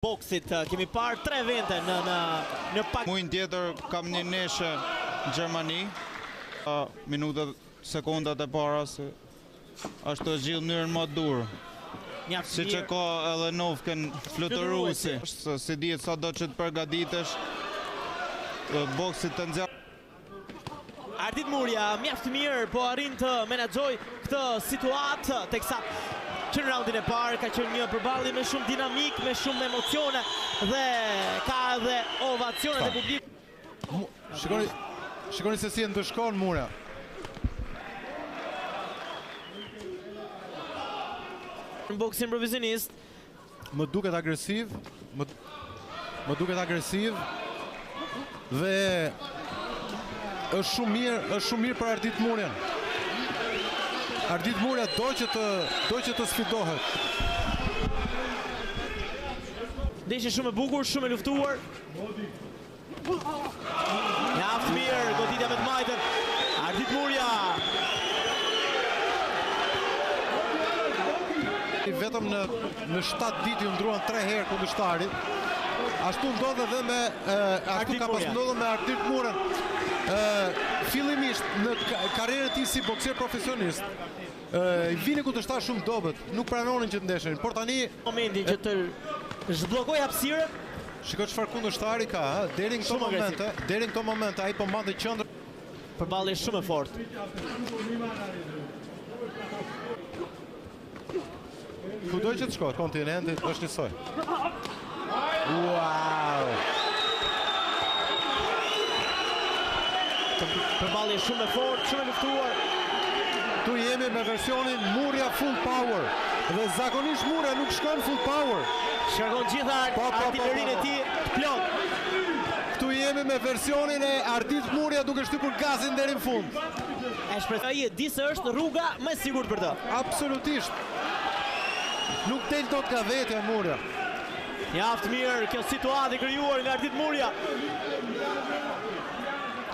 Boksit kemi parë 3 vente në pak. Muin tjetër kam një neshe në Gjermani, minutat, sekundat e para se ashtu është gjithë mënyrën më durë. Si që ka edhe Novken fluturuesi, si dihet sa do që të përgatitesh, boksit të nxjerrë. Ardit Murja mjaft mirë, po arrin të menaxhoj këtë situatë, teksa që në raundin e parë ka qenë një përballje me shumë dinamik, me shumë emocione dhe ka edhe ovacionet e publikut. Shikoni se si e ndëshkon Murja. Në boksin provizionist. Më duket agresiv, më duket agresiv dhe është shumë mirë për Ardit Murjan. Ardit Murja do që të sfidohet. Ndeshje shumë e bukur, shumë e luftuar. Mjaft mirë, goditja me të majtën. Ardit Murja. Vetëm në 7 ditë ju ndruan 3 herë kundërshtarit. Ashtu ndodhe dhe me ashtu ka pas ndodhe me Ardit Murjan. Fillimisht në karrierën e tij si bokser profesionist, vini kundërshtar shumë dobët, nuk pranonin që të ndeshin, por tani momentin që të zhbllokoj hapësirën. Shikoj çfarë kundërshtari ka, deri në këto momente ai po mbante qendrën. Përballje shumë e fortë. Kudo që të shkojë kontinenti është njësoj. Wow! Përballje shumë e fortë, shumë e luftuar. Tu jemi me versionin Murja full power. Dhe zakonisht Murja nuk shkon full power. Shkarkon gjitha artillerinë e tij plot. Këtu jemi me versionin e Ardit Murja duke shtypur gazin deri në fund. Ai e di se është rruga më e sigurt për të. Absolutisht. Nuk del dot nga vetja Murja. Mjaft mirë kjo situatë e krijuar nga Ardit Murja.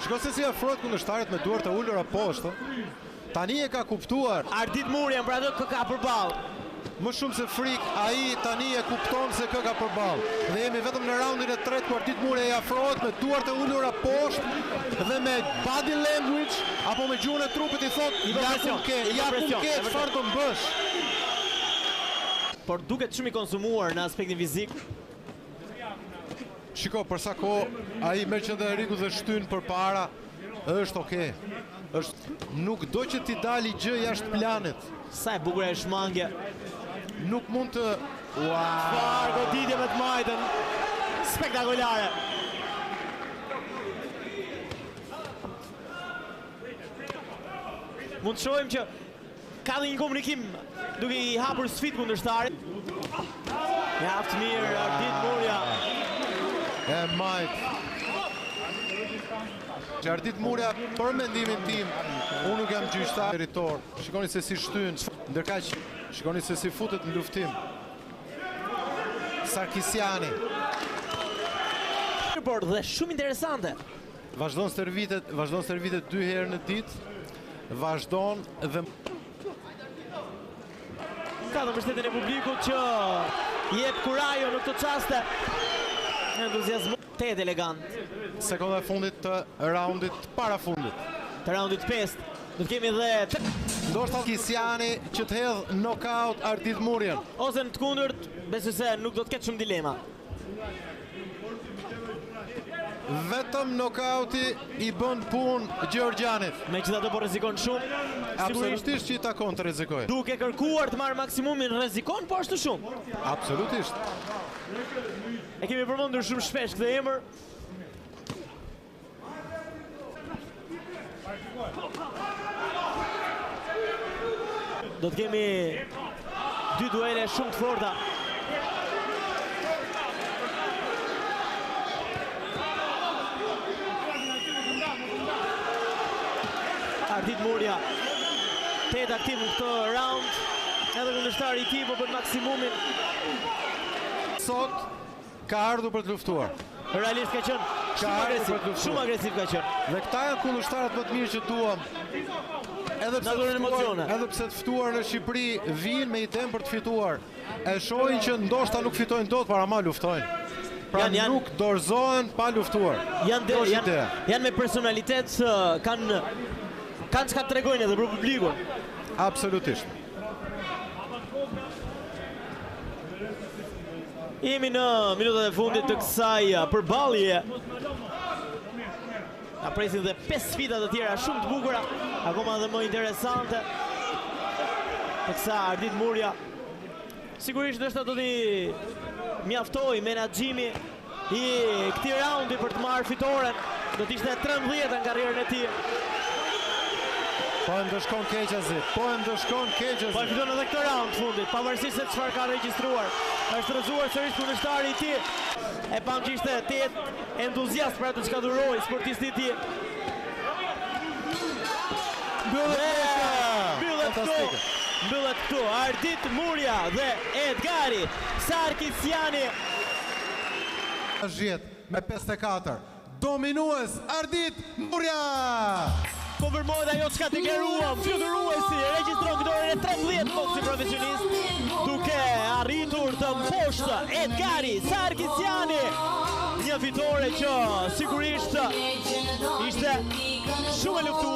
Shiko se si afrohet kundërshtarit me duart e ulura poshtë. Tani e ka kuptuar. Ardit Murja për atë kë ka përballë. Më shumë se frik, ai tani e kupton se kë ka përballë. Dhe jemi vetëm në raundin e tretë ku Ardit Murja i afrohet me duart e ulura poshtë dhe me body language apo me gjuhën e trupit i thotë ja ku ke çfarë do të bësh. Por duket shumë i konsumuar në aspektin fizik. Shiko, për sa kohë ai merr qenderiku dhe shtyn përpara, është okay. Nuk do që t'i dali gjë jashtë planit. Sa e bukur e shmangja. Nuk mund të... Çfarë goditje me të majtën. Spektakolare. Mund të shohim që ka dhe një komunikim duke i hapur sfidë kundërshtarit. Mjaft mirë Ardit Murja. E majt. Që Ardit Murja, për mendimin tim, unë nuk jam gjyqtar territor. Shikoni se si shtyn, ndërkaq shikoni se si futet në luftim. Sarkisiani. Por dhe shumë interesante. Vazhdon servitet 2 herë në ditë. Vazhdon dhe ka dhe mbështetjen e publikut që jep kurajo në këtë çaste. Entuziazm të elegant. Sekonda e fundit të raundit para fundit. Të raundit 5. Do të kemi dhe ndoshta Kisiani që të hedh knockout Ardit Murjan. Ose në të kundërt, besoj se nuk do të ketë shumë dilema. Vetëm knockouti i bën punë Gjeorgjanit. Megjithatë po rrezikon shumë. Absolutisht që i takon të rrezikoj. Duke kërkuar të marrë maksimumin, rrezikon po ashtu shumë. Absolutisht. E kemi përmendur shumë shpesh këtë emër. Do të kemi 2 duele shumë të forta. Ardit Murja 8 aktiv në këtë round. Edhe kundërshtari i tij po bën maksimumin. Sot ka ardhur për të luftuar. Realisht ka qenë shumë agresiv ka qenë. Dhe këta janë kundërshtarët më të mirë që duam. Edhe pse të ftuar në Shqipëri vinë me idem për të fituar. e shohin që ndoshta nuk fitojnë dot, para ma luftojnë. Pra nuk dorëzohen pa luftuar. Janë me personalitet, kanë çka tregojnë edhe për publikun. Absolutisht. Jemi në minutat e fundit të kësaj përballje. Na presin dhe 5 sfida të tjera shumë të bukura, akoma dhe më interesante. Teksa Ardit Muria sigurisht ndoshta do t'i mjaftoj menaxhimi i këtij raundi për të marrë fitoren. Do t'ishte 13 në karrierën e tij. Po e ndëshkon Keqazi, Po e fiton edhe këtë raund fundit, pavarësisht se çfarë ka regjistruar. Është rrëzuar sërish kundërshtari i tij. E pam që ishte tet entuziast për atë çka duroi sportisti i tij. Mbyllet këtu Ardit Muria dhe Edgari Sarkisiani. Me 54, dominues Ardit Muria. Konfirmohet ajo çka deklaruam, fluturuesi regjistron fitoren e 13 boksi profesionist, duke arritur të mposhtë Edgari Sarkisiani. Një fitore që sigurisht ishte shumë e luftuar.